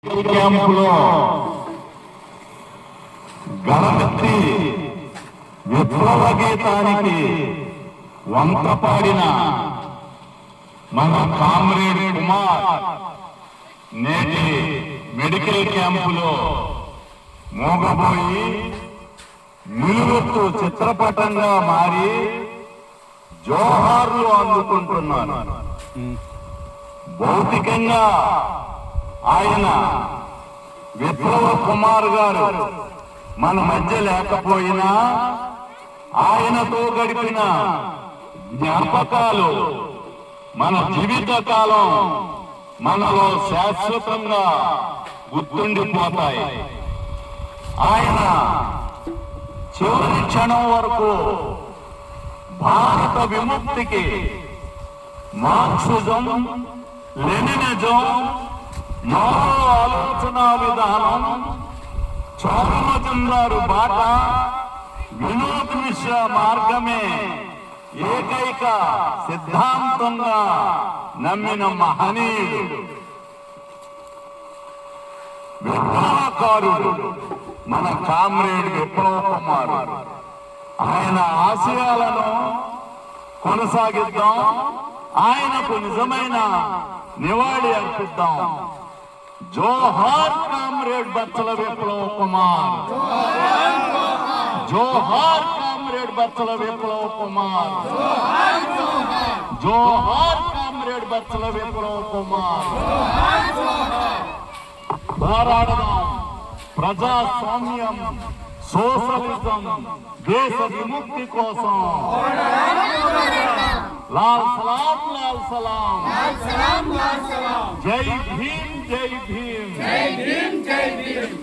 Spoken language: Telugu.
క్యాంపులో గణపతి విప్లవ గీతానికి వంత పాడిన మన కామ్రేడ్ కుమార్ నేటి మెడికల్ క్యాంపులో మోగబోయి నిలువెత్తు చిత్రపటంగా మారి జోహార్లు అందుకుంటున్నాను. భౌతికంగా ఆయన విప్లవ కుమార్ గారు మన మధ్య లేకపోయినా ఆయనతో గడిపిన జ్ఞాపకాలు మన జీవిత కాలం మనలో శాశ్వతంగా గుర్తుండిపోతాయి. ఆయన చివరి క్షణం వరకు భారత విముక్తికి మార్క్సిజం, లెనినిజం, మరో ఆలోచన విధానం, చౌరమజందారు బాట, వినోద్ మిశ్రా మార్గమే ఏకైక సిద్ధాంతంగా నమ్మిన మహనీయుడు, విప్లవకారుడు మన కామ్రేడ్ విప్లవ కుమార్. ఆయన ఆశయాలను కొనసాగిద్దాం, ఆయనకు నిజమైన నివాళి అర్పిద్దాం. జోహార్ కామ్రేడ్ బచ్చల విప్లవ కుమార్, జోహార్ కామ్రేడ్ బచ్చల విప్లవ కుమార్, జోహార్ కామ్రేడ్ బచ్చల విప్లవ కుమార్. పోరాడదాం ప్రజాస్వామ్యం, సోషలిజం, దేశ విముక్తి కోసం. లాల్ సలాం, లాల్ సలాం, జై భీమ్, జై భీమ్, జై భీమ్, జై భీమ్.